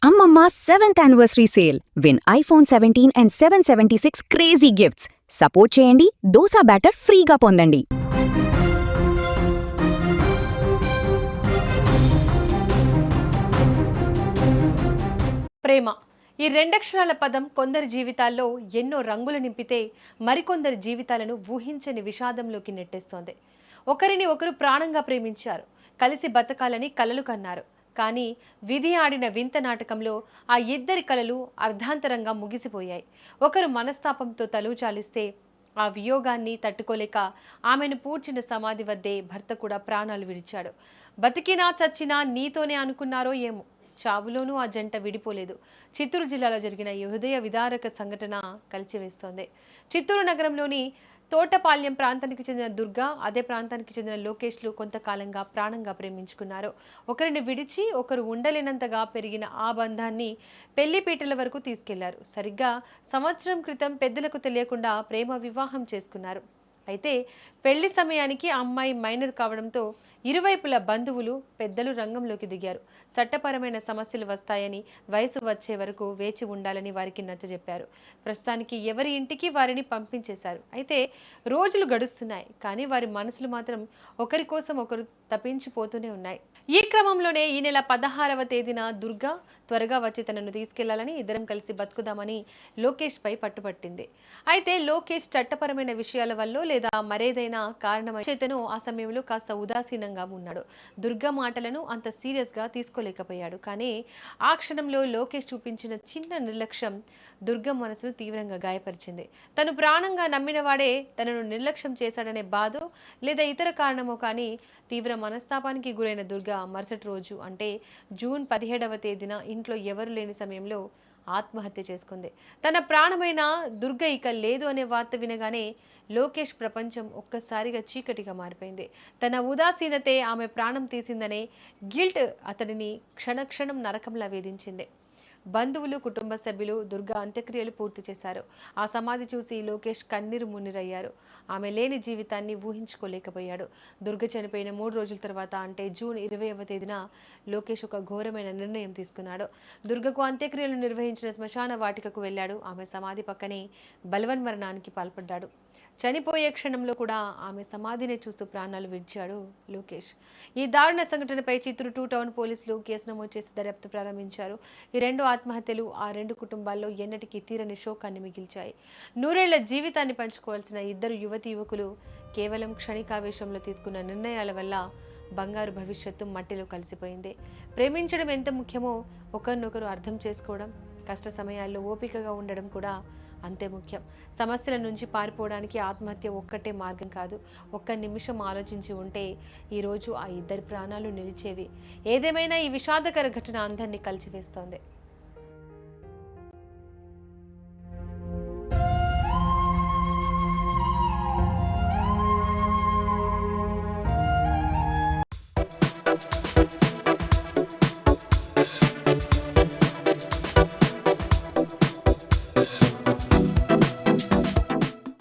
అమ్మమ్మ 7th anniversary sale. Win iPhone 17 and 776 crazy gifts. Support చేయండి, dosa batter ఫ్రీగా పొందండి. ప్రేమ ఈ రెండక్షరాల పదం కొందరి జీవితాల్లో ఎన్నో రంగులు నింపితే మరికొందరి జీవితాలను ఊహించని విషాదంలోకి నెట్టేస్తోంది. ఒకరిని ఒకరు ప్రాణంగా ప్రేమించారు, కలిసి బతకాలని కలలు కన్నారు. కానీ విధి ఆడిన వింత నాటకంలో ఆ ఇద్దరి కలలు అర్ధాంతరంగా ముగిసిపోయాయి. ఒకరు మనస్తాపంతో తలూచాలిస్తే ఆ వియోగాన్ని తట్టుకోలేక ఆమెను పూడ్చిన సమాధి వద్దే భర్త కూడా ప్రాణాలు విడిచాడు. బతికినా చచ్చినా నీతోనే అనుకున్నారో ఏమో, చావులోనూ ఆ జంట విడిపోలేదు. చిత్తూరు జిల్లాలో జరిగిన ఈ హృదయ విదారక సంఘటన కలిచివేస్తోంది. చిత్తూరు నగరంలోని తోటపాళ్యం ప్రాంతానికి చెందిన దుర్గా, అదే ప్రాంతానికి చెందిన లోకేష్లు కొంతకాలంగా ప్రాణంగా ప్రేమించుకున్నారు. ఒకరిని విడిచి ఒకరు ఉండలేనంతగా పెరిగిన ఆ బంధాన్ని పెళ్లిపీటల వరకు తీసుకెళ్లారు. సరిగ్గా సంవత్సరం క్రితం పెద్దలకు తెలియకుండా ప్రేమ వివాహం చేసుకున్నారు. అయితే పెళ్లి సమయానికి అమ్మాయి మైనర్ కావడంతో ఇరువైపుల బంధువులు పెద్దలు రంగంలోకి దిగారు. చట్టపరమైన సమస్యలు వస్తాయని, వయసు వచ్చే వరకు వేచి ఉండాలని వారికి నచ్చజెప్పారు. ప్రస్తుతానికి ఎవరి ఇంటికి వారిని పంపించేశారు. అయితే రోజులు గడుస్తున్నాయి, కానీ వారి మనసులు మాత్రం ఒకరి కోసం ఒకరు తప్పించిపోతూనే ఉన్నాయి. ఈ క్రమంలోనే ఈ నెల 16వ తేదీన దుర్గా త్వరగా వచ్చి తనను తీసుకెళ్లాలని, ఇద్దరం కలిసి బతుకుదామని లోకేష్ పై పట్టుబట్టింది. అయితే లోకేష్ చట్టపరమైన విషయాల వల్ల లేదా మరేదైనా కారణమై చేతను ఆ సమయంలో కాస్త ఉదాసీనంగా ఉన్నాడు. దుర్గా మాటలను అంత సీరియస్ గా తీసుకోలేకపోయాడు. కానీ ఆ క్షణంలో లోకేష్ చూపించిన చిన్న నిర్లక్ష్యం దుర్గా మనసును తీవ్రంగా గాయపరిచింది. తను ప్రాణంగా నమ్మినవాడే తనను నిర్లక్ష్యం చేశాడనే బాధో లేదా ఇతర కారణమో కానీ తీవ్ర మనస్తాపానికి గురైన దుర్గా మరుసటి రోజు అంటే జూన్ 17వ తేదీన ఇంట్లో ఎవరు లేని సమయంలో ఆత్మహత్య చేసుకుంది. తన ప్రాణమైన దుర్గ ఇక లేదు అనే వార్త వినగానే లోకేష్ ప్రపంచం ఒక్కసారిగా చీకటిగా మారిపోయింది. తన ఉదాసీనతే ఆమె ప్రాణం తీసిందనే గిల్ట్ అతడిని క్షణక్షణం నరకంలా వేధించింది. బంధువులు, కుటుంబ సభ్యులు దుర్గా అంత్యక్రియలు పూర్తి చేశారు. ఆ సమాధి చూసి లోకేష్ కన్నీరు మున్నీరయ్యారు. ఆమె లేని జీవితాన్ని ఊహించుకోలేకపోయాడు. దుర్గ చనిపోయిన 3 రోజుల తర్వాత అంటే జూన్ 20వ తేదీన లోకేష్ ఒక ఘోరమైన నిర్ణయం తీసుకున్నాడు. దుర్గకు అంత్యక్రియలు నిర్వహించిన శ్మశాన వాటికకు వెళ్ళాడు. ఆమె సమాధి పక్కనే బలవన్మరణానికి పాల్పడ్డాడు. చనిపోయే క్షణంలో కూడా ఆమె సమాధిని చూస్తూ ప్రాణాలు విడిచాడు లోకేష్. ఈ దారుణ సంఘటనపై చిత్తూరు 2 టౌన్ పోలీసులు కేసు నమోదు చేసి దర్యాప్తు ప్రారంభించారు. ఈ 2 ఆత్మహత్యలు ఆ 2 కుటుంబాల్లో ఎన్నటికీ తీరని శోకాన్ని మిగిల్చాయి. 100 ఏళ్ల జీవితాన్ని పంచుకోవాల్సిన ఇద్దరు యువకులు కేవలం క్షణికావేశంలో తీసుకున్న నిర్ణయాల వల్ల బంగారు భవిష్యత్తు మట్టిలో కలిసిపోయింది. ప్రేమించడం ఎంత ముఖ్యమో ఒకరినొకరు అర్థం చేసుకోవడం, కష్ట సమయాల్లో ఓపికగా ఉండడం కూడా అంతే ముఖ్యం. సమస్యల నుంచి పారిపోవడానికి ఆత్మహత్య ఒక్కటే మార్గం కాదు. ఒక్క నిమిషం ఆలోచించి ఉంటే ఈరోజు ఆ ఇద్దరి ప్రాణాలు నిలిచేవి. ఏదేమైనా ఈ విషాదకర ఘటన అందరినీ కలిచివేస్తోంది.